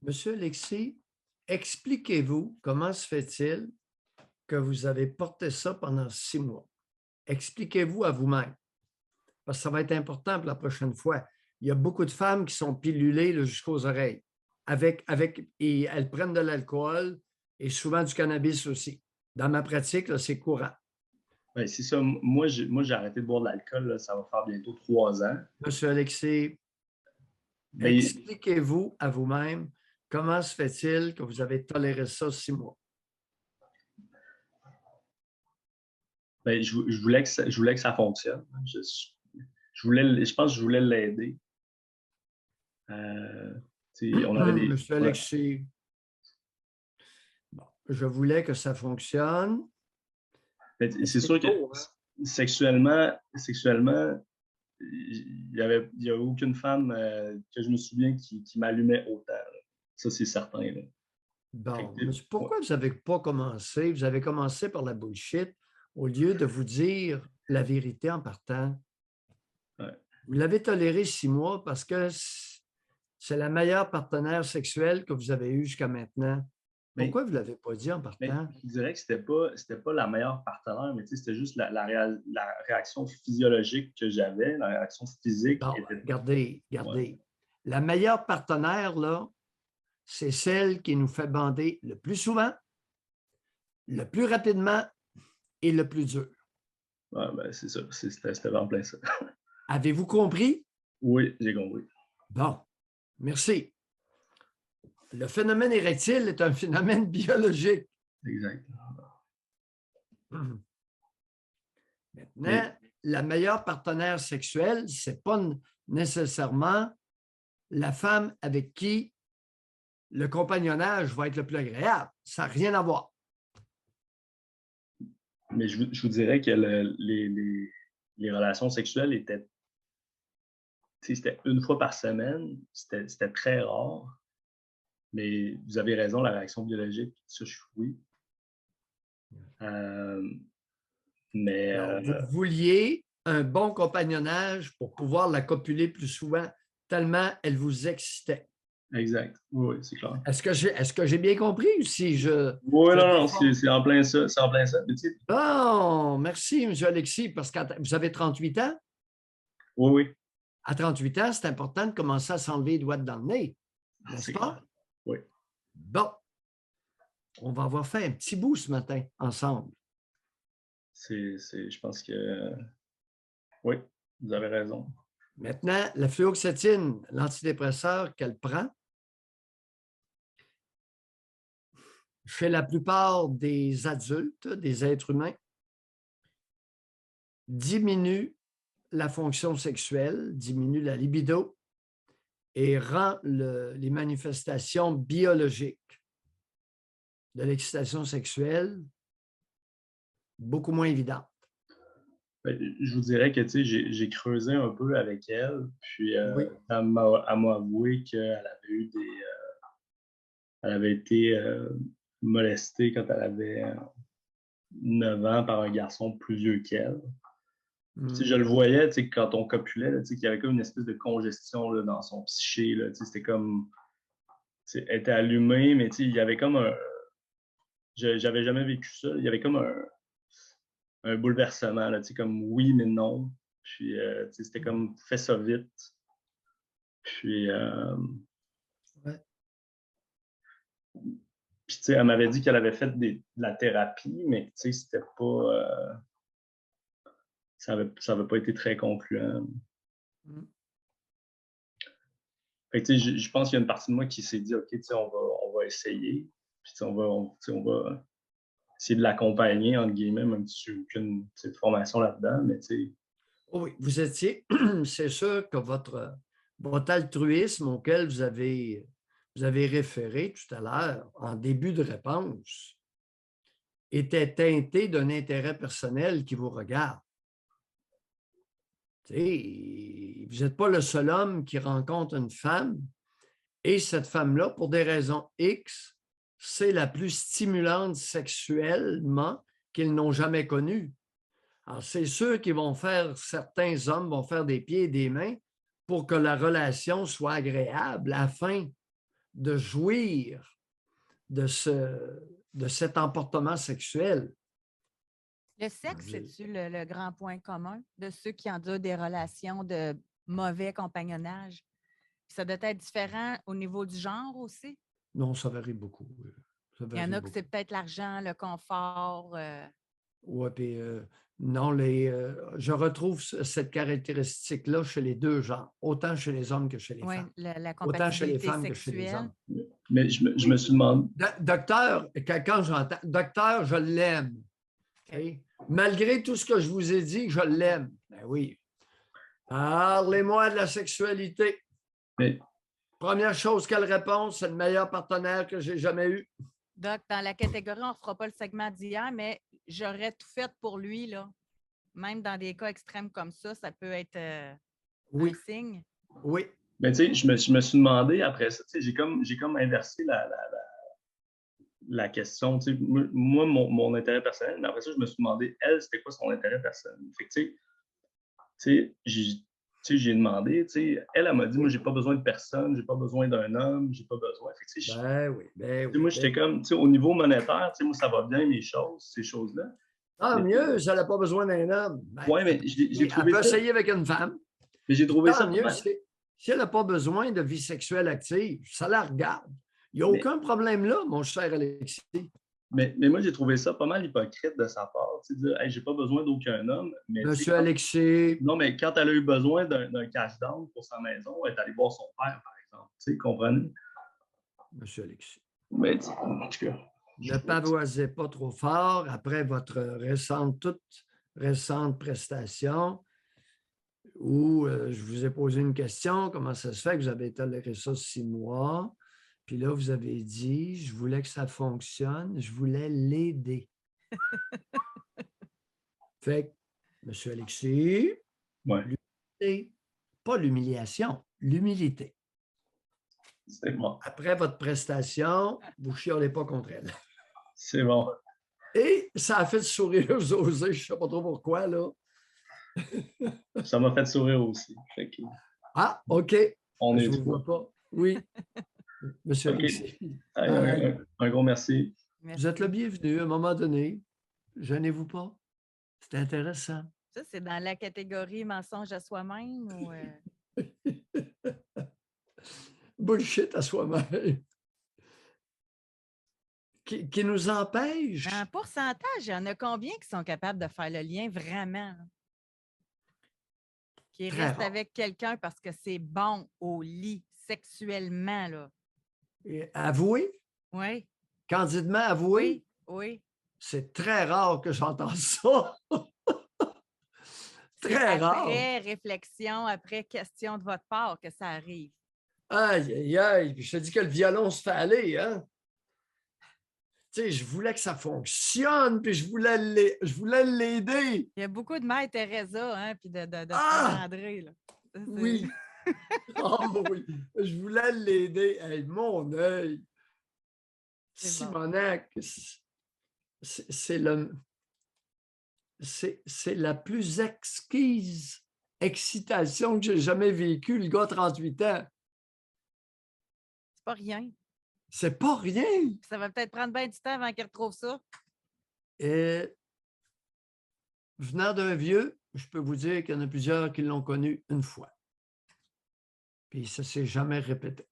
Monsieur Alexis, expliquez-vous comment se fait-il que vous avez porté ça pendant 6 mois? Expliquez-vous à vous-même, parce que ça va être important pour la prochaine fois. Il y a beaucoup de femmes qui sont pilulées là, jusqu'aux oreilles et elles prennent de l'alcool et souvent du cannabis aussi. Dans ma pratique, là, c'est courant. Ouais, c'est ça. Moi, j'ai arrêté de boire de l'alcool, là, ça va faire bientôt 3 ans. Monsieur Alexis, Ben, expliquez-vous à vous-même comment se fait-il que vous avez toléré ça 6 mois? je voulais que ça fonctionne. Je pense que je voulais l'aider. Euh, on avait des. Monsieur Alexis, bon, je voulais que ça fonctionne. C'est C'est sûr que beau, hein? sexuellement, il y a aucune femme que je me souviens qui m'allumait autant, là. Ça, c'est certain, là. Fait Bon, que, mais ouais, pourquoi vous n'avez pas commencé? Vous avez commencé par la bullshit au lieu de vous dire la vérité en partant. ouais. Vous l'avez toléré 6 mois parce que c'est la meilleure partenaire sexuelle que vous avez eue jusqu'à maintenant. Mais Pourquoi vous ne l'avez pas dit en Mais partant? je dirais que c'était pas la meilleure partenaire, mais c'était juste la réaction physiologique que j'avais, la réaction physique Bon, était. regardez, Ouais, regardez. La meilleure partenaire, là, c'est celle qui nous fait bander le plus souvent, le plus rapidement et le plus dur. ouais, ben, c'est ça, c'était vraiment plein ça. Avez-vous compris? Oui, j'ai compris. Bon, merci. Le phénomène érectile est un phénomène biologique. Exact. Maintenant, Mais, la meilleure partenaire sexuelle, ce n'est pas nécessairement la femme avec qui le compagnonnage va être le plus agréable. Ça n'a rien à voir. mais je vous dirais que les relations sexuelles étaient, c'était une fois par semaine, c'était très rare, mais vous avez raison, la réaction biologique, ça, oui. Euh, mais, Alors, vous vouliez un bon compagnonnage pour pouvoir la copuler plus souvent, tellement elle vous excitait. exact. Oui, oui, c'est clair. Est-ce que j'ai bien compris ou si Oui, je non, non, déforme? c'est en plein ça, c'est en plein ça. Mais Bon, merci, M. Alexis, parce que vous avez 38 ans. oui, oui, À 38 ans, c'est important de commencer à s'enlever les doigts dans le nez, n'est-ce c'est pas? clair. Oui, Bon, on va avoir fait un petit bout ce matin ensemble. je pense que oui, vous avez raison. Maintenant, la fluoxétine, l'antidépresseur qu'elle prend, chez la plupart des adultes, des êtres humains, diminue la fonction sexuelle, diminue la libido et rend les manifestations biologiques de l'excitation sexuelle beaucoup moins évidentes. Ben, je vous dirais que j'ai creusé un peu avec elle, puis Oui. elle m'a avoué qu'elle avait eu elle avait été molestée quand elle avait 9 ans par un garçon plus vieux qu'elle. Je Hmm. le voyais, quand on copulait, là, qu'il y avait comme une espèce de congestion là, dans son psyché. Là, c'était comme. Elle était allumée, mais il y avait comme un. J'avais jamais vécu ça. Il y avait comme un bouleversement, là, comme oui, mais non. Puis c'était comme fais ça vite. Puis, Ouais. elle m'avait dit qu'elle avait fait de la thérapie, mais c'était pas. Ça avait pas été très concluant. Hmm. Fait que, je pense qu'il y a une partie de moi qui s'est dit, OK, on va essayer. Puis, on va essayer de l'accompagner, entre guillemets, même si je n'ai aucune formation là-dedans. Mais, Oh oui, vous étiez, c'est sûr que votre altruisme auquel vous avez référé tout à l'heure en début de réponse était teinté d'un intérêt personnel qui vous regarde. Vous n'êtes pas le seul homme qui rencontre une femme et cette femme-là, pour des raisons X, c'est la plus stimulante sexuellement qu'ils n'ont jamais connue. Alors, c'est sûr qu'ils vont faire, certains hommes vont faire des pieds et des mains pour que la relation soit agréable afin de jouir de cet emportement sexuel. Le sexe, c'est-tu le grand point commun de ceux qui endurent des relations de mauvais compagnonnage? Ça doit être différent au niveau du genre aussi? Non, ça varie beaucoup. Ça Il y en varie a que c'est beaucoup. peut-être l'argent, le confort. Ouais, puis non, je retrouve cette caractéristique-là chez les deux genres, autant chez les hommes que chez les Oui, femmes. la Autant chez les compatibilité femmes que chez les sexuelle. hommes. Mais je me suis demandé. Docteur, quand j'entends docteur, je l'aime. Okay? Malgré tout ce que je vous ai dit, je l'aime. Ben oui. Parlez-moi de la sexualité. Mais, Première chose qu'elle répond, c'est le meilleur partenaire que j'ai jamais eu. Doc, dans la catégorie, on ne fera pas le segment d'hier, mais j'aurais tout fait pour lui, là. Même dans des cas extrêmes comme ça peut être Oui. un signe. Oui. mais tu sais, je me suis demandé après ça, tu sais, j'ai comme inversé la question. Tu sais, moi, mon intérêt personnel, mais après ça, je me suis demandé, elle, c'était quoi son intérêt personnel? Fait que, tu sais, j'ai demandé, tu sais, elle m'a dit, moi, j'ai pas besoin de personne, j'ai pas besoin d'un homme, j'ai pas besoin. Fait que, tu sais, Ben oui, ben oui. moi, j'étais comme, tu sais, au niveau monétaire, tu sais, moi, ça va bien, mes choses, ces choses-là. Ah, mieux, elle n'a pas besoin d'un homme. Ben, Ouais, mais j'ai trouvé elle peut ça. essayer avec une femme. Mais j'ai trouvé ça Tant pas mieux, mal. si elle n'a pas besoin de vie sexuelle active, ça la regarde. Il n'y a aucun problème là, mon cher Alexis. Mais moi, j'ai trouvé ça pas mal hypocrite de sa part. Tu sais, dire, hey, j'ai pas besoin d'aucun homme. Mais, Monsieur Alexis. Non, mais quand elle a eu besoin d'un cash-down pour sa maison, elle est allée voir son père, par exemple. Tu sais, comprenez? Monsieur Alexis. Mais, en tout cas. Ne pavoisez pas trop fort après votre toute récente prestation où je vous ai posé une question, comment ça se fait que vous avez toléré ça 6 mois? Puis là, vous avez dit, je voulais que ça fonctionne, je voulais l'aider. Fait que, M. Alexis, Ouais. l'humilité, pas l'humiliation, l'humilité. C'est bon. Après votre prestation, vous ne chiolez pas contre elle. C'est bon. Et ça a fait sourire aux osés, je ne sais pas trop pourquoi, là. Ça m'a fait sourire aussi. Fait que, Ah, OK. on Je est ne vous vois pas. Oui. Monsieur OK. Alexis. Un gros merci. Merci. Vous êtes le bienvenu à un moment donné. Gênez-vous pas. C'est intéressant. Ça, c'est dans la catégorie mensonge à soi-même ou. Bullshit à soi-même. Qui nous empêche. En pourcentage, il y en a combien qui sont capables de faire le lien vraiment? Qui Très restent rare. avec quelqu'un parce que c'est bon au lit, sexuellement, là. Et avouer, Oui, candidement avouer, oui. c'est très rare que j'entende ça. C'est Très rare. après réflexion, après question de votre part que ça arrive. Aïe, aïe, aïe. Puis je te dis que le violon se fait aller, hein? Tu sais, je voulais que ça fonctionne, puis je voulais l'aider. Il y a beaucoup de Mère Teresa, hein, puis de Ah! André, là. Ça, Oui. Oh oui. Je voulais l'aider. Hey, mon œil. C'est Simonac, c'est la plus exquise excitation que j'ai jamais vécue, le gars de 38 ans. C'est pas rien. C'est pas rien. Ça va peut-être prendre bien du temps avant qu'il retrouve ça. Et venant d'un vieux, je peux vous dire qu'il y en a plusieurs qui l'ont connu une fois. Puis ça ne s'est jamais répété.